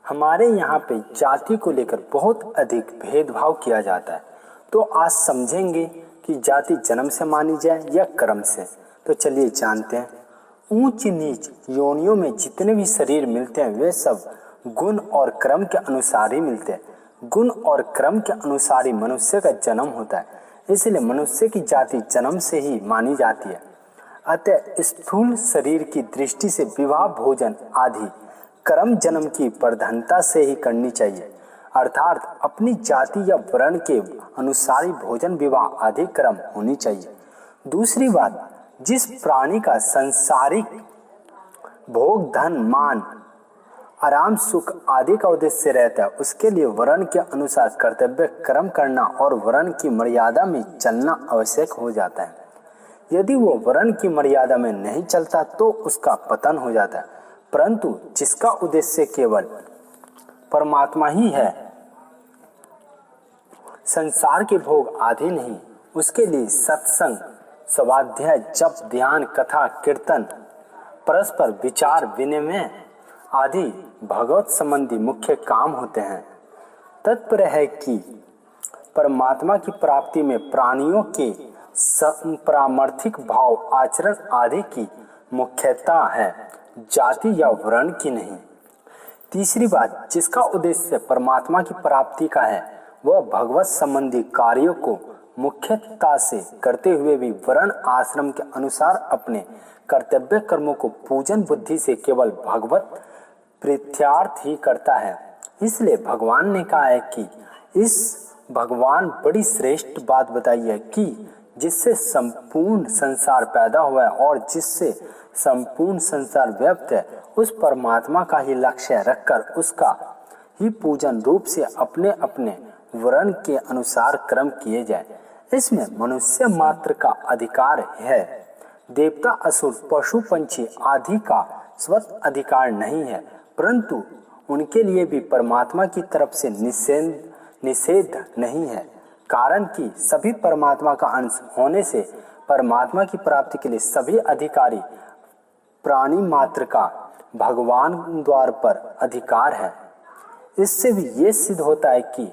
हमारे यहाँ पे जाति को लेकर बहुत अधिक भेदभाव किया जाता है। तो आज समझेंगे कि जाति जन्म से मानी जाए या कर्म से। तो चलिए जानते हैं। ऊंच नीच योनियों में जितने भी शरीर मिलते हैं वे सब गुण और कर्म के अनुसार ही मिलते हैं। गुण और कर्म के अनुसार ही मनुष्य का जन्म होता है, इसलिए मनुष्य की जाति जन्म से ही मानी जाती है। अतः स्थूल शरीर की दृष्टि से विवाह, भोजन आदि कर्म जन्म की प्रधानता से ही करनी चाहिए, अर्थात अपनी जाति या वर्ण के अनुसार ही भोजन, विवाह आदि कर्म होनी चाहिए। दूसरी बात, जिस प्राणी का सांसारिक भोग, धन, मान, आराम, सुख आदि का उद्देश्य रहता है, उसके लिए वर्ण के अनुसार कर्तव्य कर्म करना और वर्ण की मर्यादा में चलना आवश्यक हो जाता है। यदि वो वर्ण की मर्यादा में नहीं चलता तो उसका पतन हो जाता है। परंतु जिसका उद्देश्य केवल परमात्मा ही है, संसार के भोग आदि नहीं, उसके लिए सत्संग, स्वाध्याय, जप, ध्यान, कथा, कीर्तन, परस्पर विचार विनिमय आदि भगवत संबंधी मुख्य काम होते हैं। तात्पर्य है कि परमात्मा की प्राप्ति में प्राणियों के पारमार्थिक भाव, आचरण आदि की मुख्यता है, जाति या वर्ण की नहीं। तीसरी बात, जिसका उद्देश्य परमात्मा की प्राप्ति का है वह भगवत संबंधी कार्यों को मुख्यता से करते हुए भी वर्ण आश्रम के अनुसार अपने कर्तव्य कर्मों को पूजन बुद्धि से केवल भगवत प्रीत्यार्थ ही करता है। इसलिए भगवान ने कहा है कि इस भगवान बड़ी श्रेष्ठ बात बताई है कि जिससे संपूर्ण संसार पैदा हुआ है और जिससे संपूर्ण संसार व्याप्त है, उस परमात्मा का ही लक्ष्य रखकर उसका ही पूजन रूप से अपने अपने वर्ण के अनुसार कर्म किए जाए। इसमें मनुष्य मात्र का अधिकार है, देवता, असुर, पशु, पंछी आदि का स्वतः अधिकार नहीं है। परंतु उनके लिए भी परमात्मा की तरफ से निषेध नहीं है, कारण कि सभी परमात्मा का अंश होने से परमात्मा की प्राप्ति के लिए सभी अधिकारी प्राणी मात्र का भगवान द्वार पर अधिकार है। इससे भी ये सिद्ध होता है कि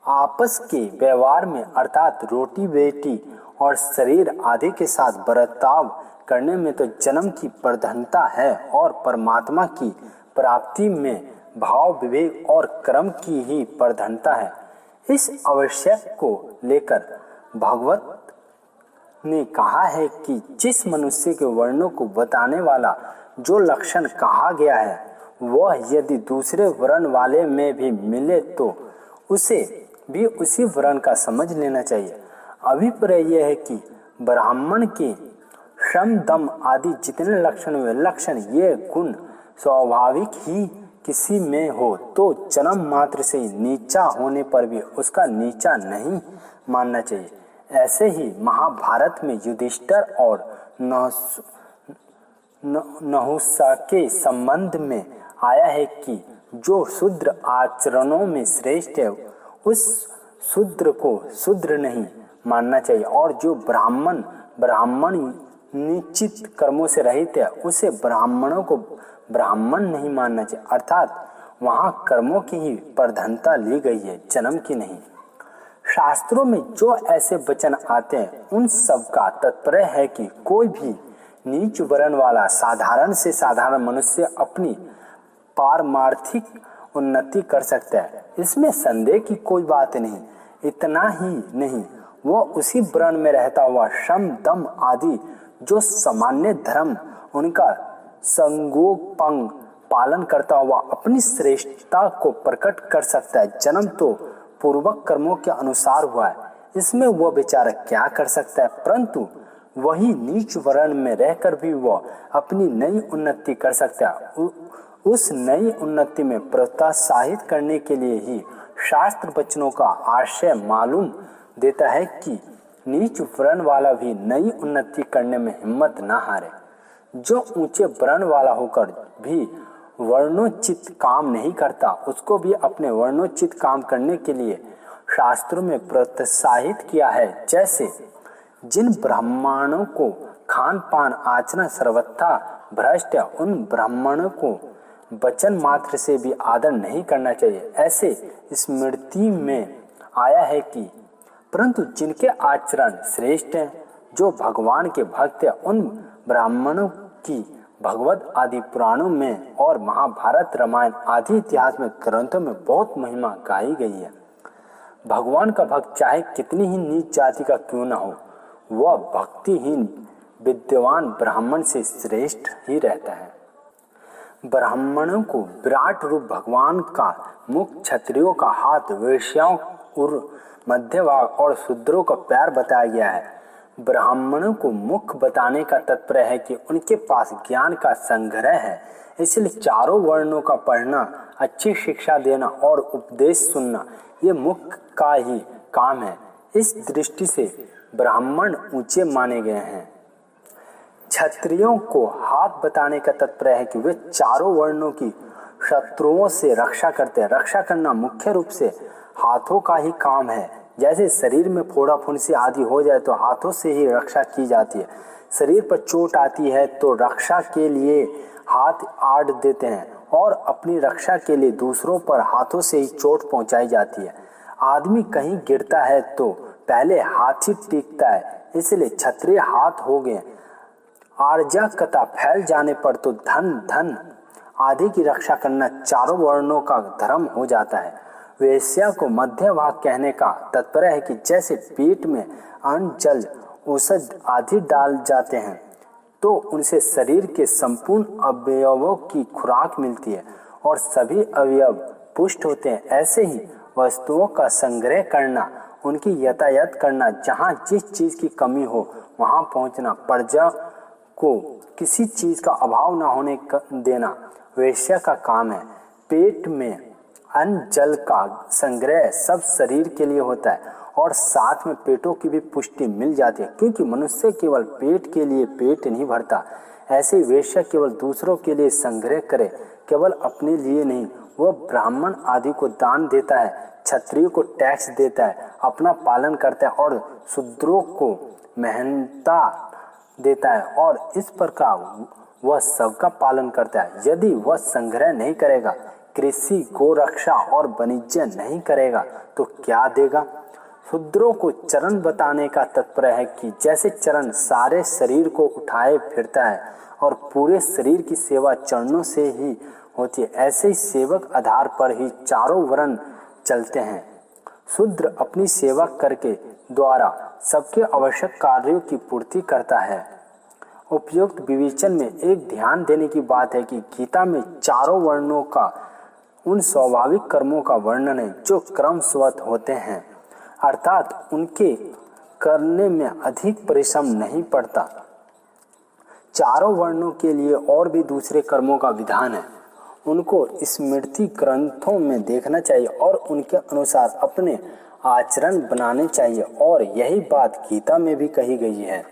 आपस के व्यवहार में, अर्थात रोटी बेटी और शरीर आदि के साथ बर्ताव करने में तो जन्म की प्रधानता है और परमात्मा की प्राप्ति में भाव, विवेक और कर्म की ही प्रधानता है। इस आवश्यक को लेकर भगवत ने कहा है कि जिस मनुष्य के वर्णों को बताने वाला जो लक्षण कहा गया है वह यदि दूसरे वर्ण वाले में भी मिले तो उसे भी उसी वर्ण का समझ लेना चाहिए। अभिप्राय यह है कि ब्राह्मण के श्रम, दम आदि जितने लक्षण हुए, लक्षण ये गुण स्वाभाविक ही किसी में हो तो जन्म मात्र से नीचा होने पर भी उसका नीचा नहीं मानना चाहिए। ऐसे ही महाभारत में युधिष्ठिर और नहुषा के संबंध में आया है कि जो शूद्र आचरणों में श्रेष्ठ है उस शूद्र को शूद्र नहीं मानना चाहिए और जो ब्राह्मण निश्चित कर्मों से रहित है उसे ब्राह्मणों को ब्राह्मण नहीं मानना चाहिए। अर्थात वहाँ कर्मों की ही प्रधानता ली गई है, जन्म की नहीं। शास्त्रों में जो ऐसे वचन आते हैं उन सब का तात्पर्य है कि कोई भी नीच वर्ण वाला साधारण से साधारण मनुष्य अपनी पारमार्थिक उन्नति कर सकता है, इसमें संदेह की कोई बात नहीं। इतना ही नहीं, वह उसी वर्ण में रहता हुआ श्रम, दम आदि जो सामान्य धर्म उनका संगोपंग पालन करता हुआ अपनी श्रेष्ठता को प्रकट कर सकता है। जन्म तो पूर्वक कर्मों के अनुसार हुआ है, इसमें वह बेचारा क्या कर सकता है, परंतु वही नीच वर्ण में रहकर भी वह अपनी नई उन्नति कर सकता है। उस नई उन्नति में प्रोत्साहित करने के लिए ही शास्त्र वचनों का आशय मालूम देता है कि नीच वर्ण वाला भी नई उन्नति करने में हिम्मत न हारे। जो ऊंचे वर्ण वाला होकर भी वर्णोचित काम नहीं करता उसको भी अपने वर्णोचित काम करने के लिए शास्त्रों में प्रोत्साहित किया है। जैसे जिन ब्राह्मणों को खान पान आचरण सर्वथा भ्रष्ट है उन ब्राह्मणों को वचन मात्र से भी आदर नहीं करना चाहिए। ऐसे स्मृति में आया है कि परंतु जिनके आचरण श्रेष्ठ हैं, जो भगवान के भक्त हैं, उन ब्राह्मणों की भगवत आदि पुराणों में और महाभारत रामायण आदि इतिहास में ग्रंथों में बहुत महिमा गाई गई है। भगवान का भक्त चाहे कितनी ही नीच जाति का क्यों न हो, वह भक्तिहीन विद्वान ब्राह्मण से श्रेष्ठ ही रहता है। ब्राह्मणों को विराट रूप भगवान का मुख, क्षत्रियों का हाथ, वैश्याओं और मध्य भाग और शूद्रों का पैर बताया गया है। ब्राह्मणों को मुख बताने का तात्पर्य है कि उनके पास ज्ञान का संग्रह है, इसलिए चारों वर्णों का पढ़ना, अच्छी शिक्षा देना और उपदेश सुनना ये मुख का ही काम है। इस दृष्टि से ब्राह्मण ऊंचे माने गए हैं। क्षत्रियों को हाथ बताने का तात्पर्य है कि वे चारों वर्णों की शत्रुओं से रक्षा करते हैं। रक्षा करना मुख्य रूप से हाथों का ही काम है। जैसे शरीर में फोड़ा फुंसी आदि हो जाए तो हाथों से ही रक्षा की जाती है। शरीर पर चोट आती है तो रक्षा के लिए हाथ आड़ देते हैं और अपनी रक्षा के लिए दूसरों पर हाथों से ही चोट पहुंचाई जाती है। आदमी कहीं गिरता है तो पहले हाथ ही टीकता है, इसलिए क्षत्रिय हाथ हो गए। अराजकता फैल जाने पर तो धन आदि की रक्षा करना चारों वर्णों का धर्म हो जाता है। वैश्या को मध्य भाग कहने का तात्पर्य है कि जैसे पेट में अन्न, जल, औषध आदि डाल जाते हैं तो उनसे शरीर के संपूर्ण अवयवों की खुराक मिलती है और सभी अवयव पुष्ट होते हैं। ऐसे ही वस्तुओं का संग्रह करना, उनकी यातायात करना, जहाँ जिस चीज की कमी हो वहाँ पहुँचना, प्रजा को किसी चीज का अभाव न होने देना वैश्य का काम है। पेट में अन्न, जल का संग्रह सब शरीर के लिए होता है और साथ में पेटों की भी पुष्टि मिल जाती है, क्योंकि मनुष्य केवल पेट के लिए पेट नहीं भरता। ऐसे वैश्य केवल दूसरों के लिए संग्रह करे, केवल अपने लिए नहीं। वह ब्राह्मण आदि को दान देता है, क्षत्रिय को टैक्स देता है, अपना पालन करता है और शूद्रों को मेहनता देता है और इस प्रकार वह सबका पालन करता है। यदि वह संग्रह नहीं करेगा, कृषि, गोरक्षा और वाणिज्य नहीं करेगा तो क्या देगा? शूद्रों को चरण बताने का तात्पर्य है कि जैसे चरण सारे शरीर को उठाए फिरता है और पूरे शरीर की सेवा चरणों से ही होती है, ऐसे ही सेवक आधार पर ही चारों वर्ण चलते हैं। शूद्र अपनी सेवा करके द्वारा सबके आवश्यक कार्यों की पूर्ति करता है। उपयुक्त विवेचन में एक ध्यान देने की बात है कि गीता में चारों वर्णों का उन स्वाभाविक कर्मों का वर्णन है जो क्रमशः होते हैं, अर्थात उनके करने में अधिक परिश्रम नहीं पड़ता। चारों वर्णों के लिए और भी दूसरे कर्मों का विधान है, उनको स्मृति ग्रंथों में देखना चाहिए और उनके अनुसार अपने आचरण बनाने चाहिए, और यही बात गीता में भी कही गई है।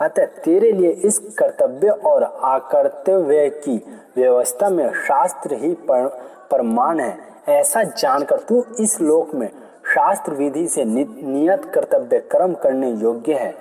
अतः तेरे लिए इस कर्तव्य और अकर्तव्य की व्यवस्था में शास्त्र ही प्रमाण है। ऐसा जानकर तू इस लोक में शास्त्र विधि से नियत कर्तव्य कर्म करने योग्य है।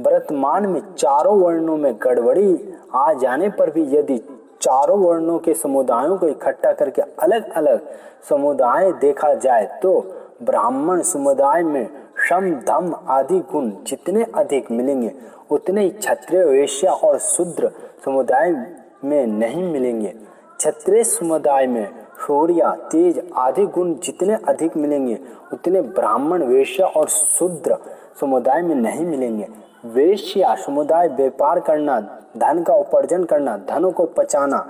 वर्तमान में चारों वर्णों में गड़बड़ी आ जाने पर भी यदि चारों वर्णों के समुदायों को इकट्ठा करके अलग अलग समुदाय देखा जाए तो ब्राह्मण समुदाय में श्रम, धम आदि गुण जितने अधिक मिलेंगे उतने ही क्षत्रिय, वैश्य और शूद्र समुदाय में नहीं मिलेंगे। क्षत्रिय समुदाय में शौर्य, तेज आदि गुण जितने अधिक मिलेंगे उतने ब्राह्मण, वैश्य और शूद्र समुदाय में नहीं मिलेंगे। वैश्य समुदाय व्यापार करना, धन का उपार्जन करना, धनों को पचाना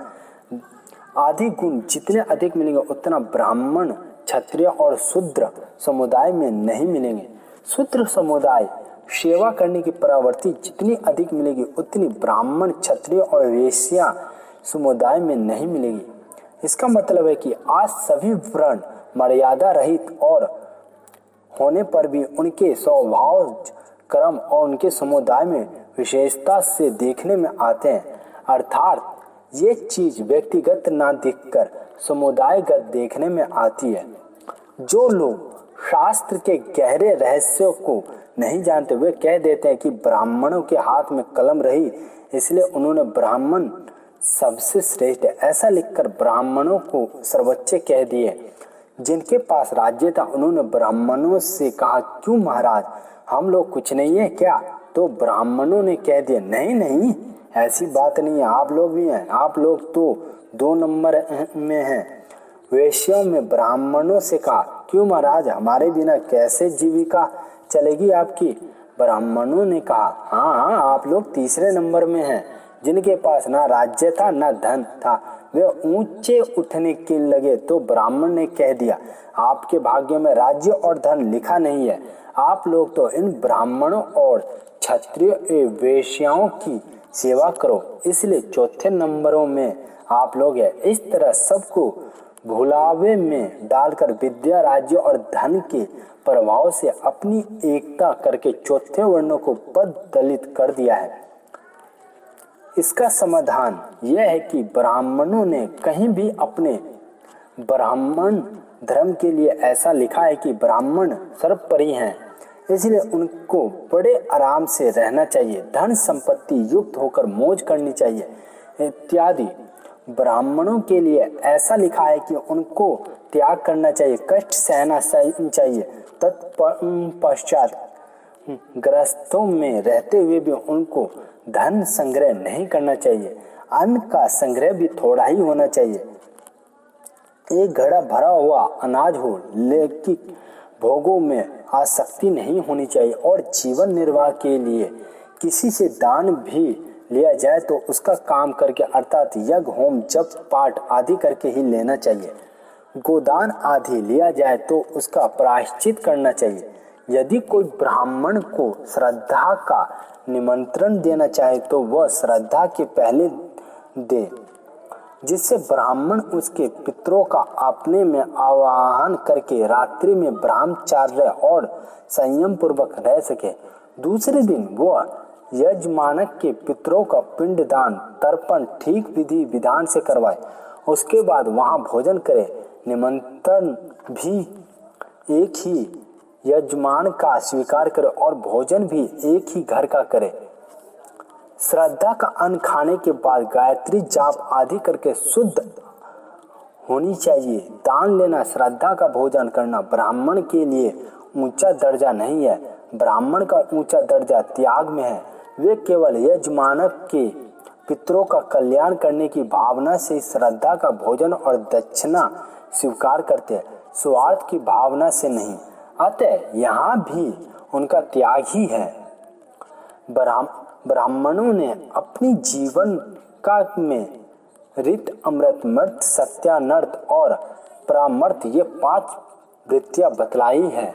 आदि गुण जितने अधिक मिलेंगे उतना ब्राह्मण, क्षत्रिय और शूद्र समुदाय में नहीं मिलेंगे। शूद्र समुदाय सेवा करने की प्रवृत्ति जितनी अधिक मिलेगी उतनी ब्राह्मण, क्षत्रिय और वैश्य समुदाय में नहीं मिलेगी। इसका मतलब है कि आज सभी वर्ण मर्यादा रहित और होने पर भी उनके स्वभाव, कर्म और उनके समुदाय में विशेषता से देखने में आते हैं, अर्थात ये चीज व्यक्तिगत ना दिखकर समुदायगत देखने में आती है। जो लोग शास्त्र के गहरे रहस्यों को नहीं जानते वे कह देते हैं कि ब्राह्मणों के हाथ में कलम रही इसलिए उन्होंने ब्राह्मण सबसे श्रेष्ठ है, ऐसा लिखकर ब्राह्मणों को सर्वोच्च कह दिए। जिनके पास राज्य था उन्होंने ब्राह्मणों से कहा, क्यों महाराज, हम लोग कुछ नहीं है क्या? तो ब्राह्मणों ने कह दिया, नहीं नहीं, ऐसी बात नहीं है, आप लोग भी हैं, आप लोग तो 2 नंबर में हैं। वेश्यों में ब्राह्मणों से कहा, क्यों महाराज, हमारे बिना कैसे जीविका चलेगी आपकी? ब्राह्मणों ने कहा, हाँ हाँ, आप लोग तीसरे नंबर में हैं। जिनके पास ना राज्य था ना धन था, वे ऊंचे उठने के लगे। तो ब्राह्मण ने कह दिया, आपके भाग्य में राज्य और धन लिखा नहीं है। आप लोग तो इन ब्राह्मणों और क्षत्रिय वेश्याओं की सेवा करो, इसलिए चौथे नंबरों में आप लोग हैं। इस तरह सबको भुलावे में डालकर विद्या, राज्य और धन के प्रभाव से अपनी एकता करके चौथे वर्णों को पद दलित कर दिया है। इसका समाधान यह है कि ब्राह्मणों ने कहीं भी अपने ब्राह्मण धर्म के लिए ऐसा लिखा है कि ब्राह्मण सर्वोपरि हैं, इसलिए उनको बड़े आराम से रहना चाहिए, धन संपत्ति युक्त होकर मौज करनी चाहिए इत्यादि। ब्राह्मणों के लिए ऐसा लिखा है कि उनको त्याग करना चाहिए, कष्ट सहना चाहिए, तत्पश्चात ग्रस्तों में रहते हुए भी उनको धन संग्रह नहीं करना चाहिए। अन्न का संग्रह भी थोड़ा ही होना चाहिए। एक घड़ा भरा हुआ अनाज हो, लेकिन भोगों में आसक्ति नहीं होनी चाहिए। और जीवन निर्वाह के लिए किसी से दान भी लिया जाए तो उसका काम करके, अर्थात यज्ञ, होम, जप, पाठ आदि करके ही लेना चाहिए। गोदान आदि लिया जाए तो उसका प्रायश्चित करना चाहिए। यदि कोई ब्राह्मण को श्राद्ध का निमंत्रण देना चाहे तो वह श्राद्ध के पहले दे, जिससे ब्राह्मण उसके पितरों का अपने में आवाहन करके रात्रि में ब्रह्मचार्य और संयम पूर्वक रह सके। दूसरे दिन वह यजमानक के पितरों का पिंडदान, तर्पण ठीक विधि विधान से करवाए। उसके बाद वहां भोजन करे। निमंत्रण भी एक ही यजमान का स्वीकार करे और भोजन भी एक ही घर का करे। श्राद्ध का अन्न खाने के बाद गायत्री जाप आदि करके शुद्ध होनी चाहिए। दान लेना, श्राद्ध का भोजन करना ब्राह्मण के लिए ऊंचा दर्जा नहीं है। ब्राह्मण का ऊंचा दर्जा त्याग में है। वे केवल यजमानक के पितरों का कल्याण करने की भावना से श्राद्ध का भोजन और दक्षिणा स्वीकार करते हैं, स्वार्थ की भावना से नहीं। अतः यहाँ भी उनका त्याग ही है। ब्राह्मणों ने अपनी जीवन का में ऋत, अमृत, मर्त, सत्यानर्थ और परामर्थ ये 5 वृत्तियां बतलाई है।